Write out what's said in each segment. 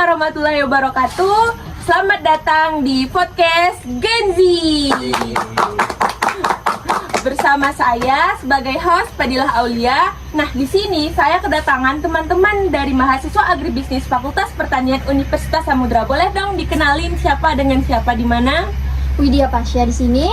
Warahmatullahi wabarakatuh. Selamat datang di podcast Gen Z. Bersama saya sebagai host Fadilah Aulia. Nah, di sini saya kedatangan teman-teman dari mahasiswa agribisnis Fakultas Pertanian Universitas Samudra. Boleh dong dikenalin siapa dengan siapa di mana? Widya Pasya di sini.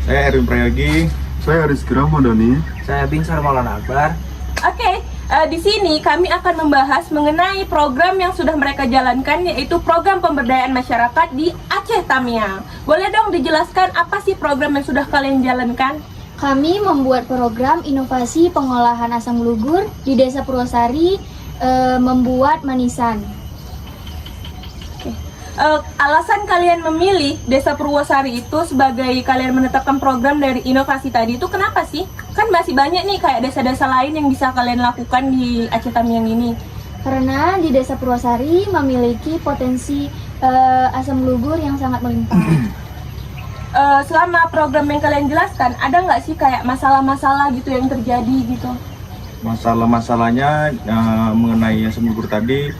Saya Erin Prayagi. Saya Rizky Ramadhani. Saya Binsar Maulana Akbar. Oke, di sini kami akan membahas mengenai program yang sudah mereka jalankan, yaitu program pemberdayaan masyarakat di Aceh Tamiang. Boleh dong dijelaskan apa sih program yang sudah kalian jalankan? Kami membuat program inovasi pengolahan asam lugur di Desa Purwosari, membuat manisan. Alasan kalian memilih Desa Purwosari itu sebagai kalian menetapkan program dari inovasi tadi itu kenapa sih? Kan masih banyak nih kayak desa-desa lain yang bisa kalian lakukan di Aceh Tamiang ini. Karena di Desa Purwosari memiliki potensi asam lugur yang sangat melimpah. Selama program yang kalian jelaskan, ada nggak sih kayak masalah-masalah gitu yang terjadi gitu? Masalah-masalahnya mengenai asam gugur tadi,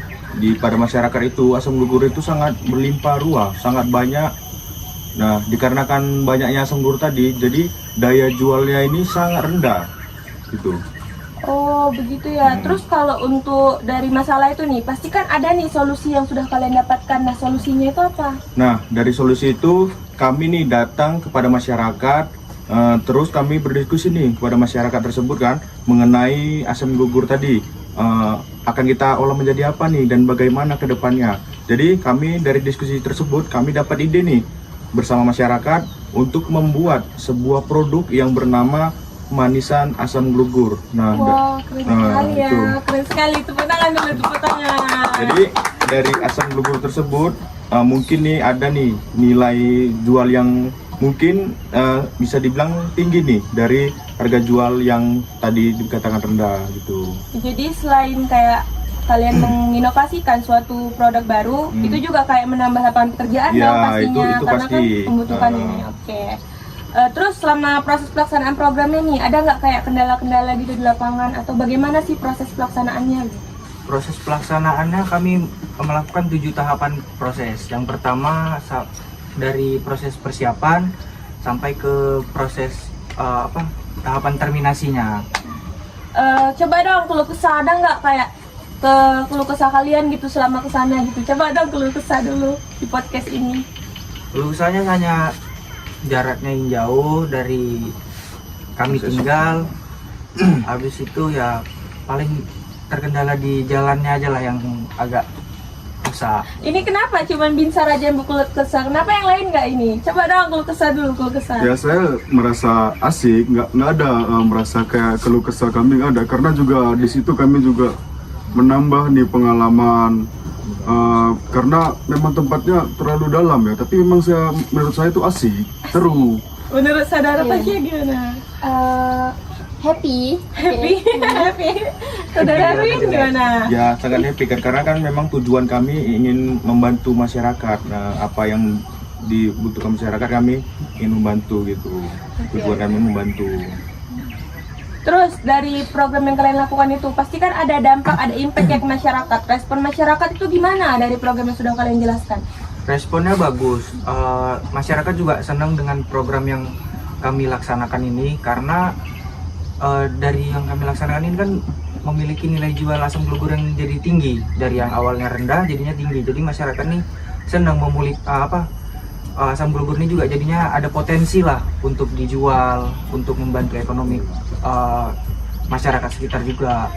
pada masyarakat itu asam gugur itu sangat berlimpah ruah, sangat banyak. Nah, dikarenakan banyaknya asam gugur tadi, jadi daya jualnya ini sangat rendah gitu. Oh begitu ya. Terus kalau untuk dari masalah itu nih, pasti kan ada nih solusi yang sudah kalian dapatkan. Nah, solusinya itu apa? Nah, dari solusi itu kami nih datang kepada masyarakat, terus kami berdiskusi nih kepada masyarakat tersebut kan mengenai asam gugur tadi. Akan kita olah menjadi apa nih dan bagaimana ke depannya. Jadi kami dari diskusi tersebut kami dapat ide nih bersama masyarakat untuk membuat sebuah produk yang bernama manisan asam gugur. Nah, wow, keren sekali ya. itu. Keren sekali, tepuk tangan dulu, tepuk tangan. Jadi dari asam gugur tersebut mungkin nih ada nih nilai jual yang mungkin bisa dibilang tinggi nih dari harga jual yang tadi dikatakan rendah gitu. Jadi selain kayak kalian menginovasikan suatu produk baru, itu juga kayak menambah lapangan pekerjaan Ya, dong pastinya, itu karena pasti. kan membutuhkan ini. Oke. Terus selama proses pelaksanaan programnya nih, ada nggak kayak kendala-kendala gitu di lapangan atau bagaimana sih proses pelaksanaannya? Proses pelaksanaannya kami melakukan 7 tahapan proses. Yang pertama dari proses persiapan sampai ke proses tahapan terminasinya. Coba dong keluh kesah, ada nggak kayak keluh kesah kalian gitu selama kesana gitu? Coba dong keluh kesah dulu di podcast ini. Keluh kesahnya hanya jaraknya yang jauh dari kami tinggal. Habis itu ya paling terkendala di jalannya aja lah yang agak susah. Ini kenapa cuman Binsar aja yang keluh kesah? Kenapa yang lain nggak ini? Coba dong keluh kesah dulu, keluh kesah. Ya, saya merasa asik, nggak ada merasa kayak keluh kesah, kami nggak ada, karena juga di situ kami juga menambah nih pengalaman, karena memang tempatnya terlalu dalam ya, tapi memang menurut saya itu asik, seru. Menurut saudara Tasya gimana? Happy. Happy. Saudara Erwin gimana? Ya sangat happy kan, karena kan memang tujuan kami ingin membantu masyarakat. Nah, apa yang dibutuhkan masyarakat kami ingin membantu gitu. Tujuan kami membantu. Terus dari program yang kalian lakukan itu pasti kan ada dampak, ada impact ya ke masyarakat. Respon masyarakat itu gimana dari program yang sudah kalian jelaskan? Responnya bagus. Masyarakat juga senang dengan program yang kami laksanakan ini karena dari yang kami laksanakan ini kan memiliki nilai jual asam gugur yang jadi tinggi, dari yang awalnya rendah jadinya tinggi. Jadi masyarakat nih senang asam gugur ini juga jadinya ada potensi lah untuk dijual, untuk membantu ekonomi masyarakat sekitar juga.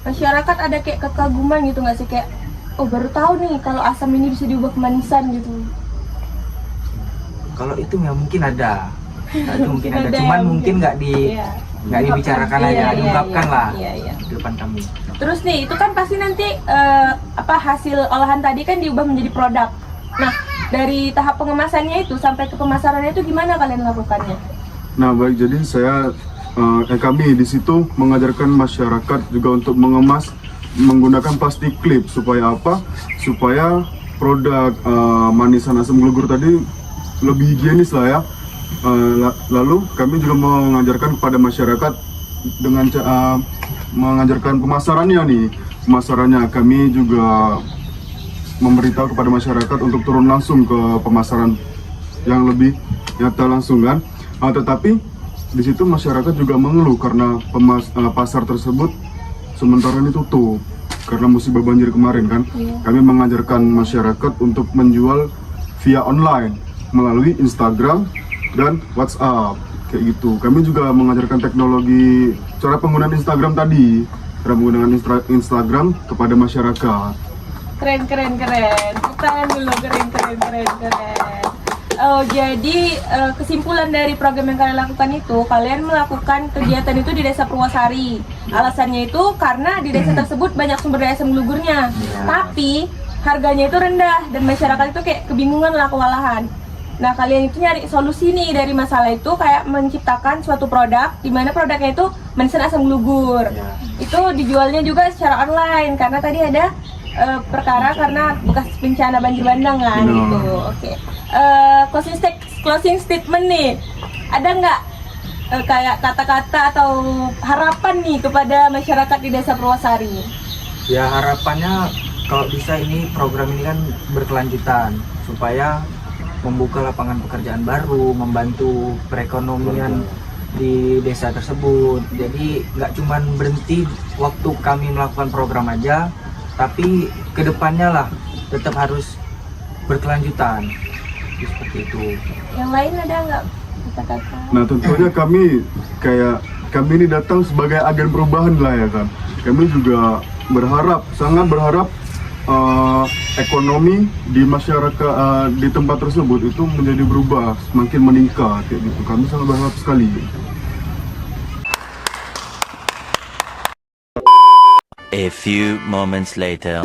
Masyarakat ada kayak kekaguman gitu nggak sih, kayak oh baru tahu nih kalau asam ini bisa diubah ke manisan gitu? Kalau itu ya mungkin ada. Nah, itu mungkin ada, Ada cuman ya, mungkin nggak Iya. nggak dibicarakan aja, Iya, diungkapkan iya, lah iya, iya. di depan kami. Terus nih, itu kan pasti nanti hasil olahan tadi kan diubah menjadi produk. Nah, dari tahap pengemasannya itu sampai ke pemasarannya itu gimana kalian lakukannya? Nah baik, jadi kami di situ mengajarkan masyarakat juga untuk mengemas menggunakan plastik klip supaya apa? Supaya produk manisan asam glugur tadi lebih higienis lah ya. Lalu kami juga mengajarkan kepada masyarakat dengan mengajarkan pemasarannya nih. Pemasarannya kami juga memberitahu kepada masyarakat untuk turun langsung ke pemasaran yang lebih nyata langsung kan. Tetapi di situ masyarakat juga mengeluh karena pasar tersebut sementara ini tutup karena musibah banjir kemarin kan. Kami mengajarkan masyarakat untuk menjual via online melalui Instagram dan WhatsApp kayak gitu. Kami juga mengajarkan teknologi cara penggunaan Instagram tadi, cara penggunaan Instagram kepada masyarakat. Keren. Tangan dulu, keren. Oh, jadi kesimpulan dari program yang kalian lakukan itu, kalian melakukan kegiatan itu di Desa Purwosari. Alasannya itu karena di desa tersebut banyak sumber daya asam glugurnya, tapi harganya itu rendah dan masyarakat itu kayak kebingungan lah, kewalahan. Nah, kalian itu nyari solusi nih dari masalah itu, kayak menciptakan suatu produk di mana produknya itu manisan asam glugur. Itu dijualnya juga secara online karena tadi ada perkara karena bekas bencana banjir bandang kan gitu. Oke. Closing statement nih. Ada nggak kayak kata-kata atau harapan nih kepada masyarakat di Desa Purwosari? Ya harapannya kalau bisa ini program ini kan berkelanjutan supaya membuka lapangan pekerjaan baru, membantu perekonomian di desa tersebut. Jadi nggak cuma berhenti waktu kami melakukan program aja, tapi kedepannya lah tetap harus berkelanjutan. Seperti itu. Yang lain ada nggak kata-kata? Nah tentunya kami ini datang sebagai agen perubahan lah ya kan. Kami juga sangat berharap ekonomi di masyarakat di tempat tersebut itu menjadi berubah, semakin meningkat kayak gitu. Kami sangat berharap sekali. A few moments later.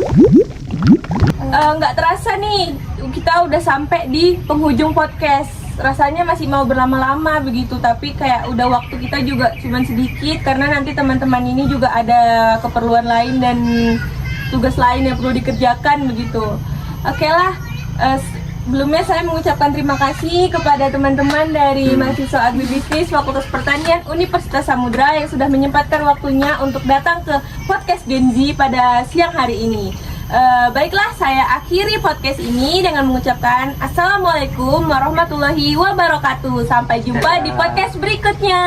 Nggak terasa nih, kita udah sampai di penghujung podcast. Rasanya masih mau berlama-lama begitu, tapi kayak udah waktu kita juga cuman sedikit karena nanti teman-teman ini juga ada keperluan lain dan tugas lain yang perlu dikerjakan begitu. Oke lah, sebelumnya saya mengucapkan terima kasih kepada teman-teman dari mahasiswa agribisnis Fakultas Pertanian Universitas Samudra yang sudah menyempatkan waktunya untuk datang ke podcast Gen Z pada siang hari ini. Baiklah, saya akhiri podcast ini dengan mengucapkan Assalamualaikum warahmatullahi wabarakatuh. Sampai jumpa di podcast berikutnya.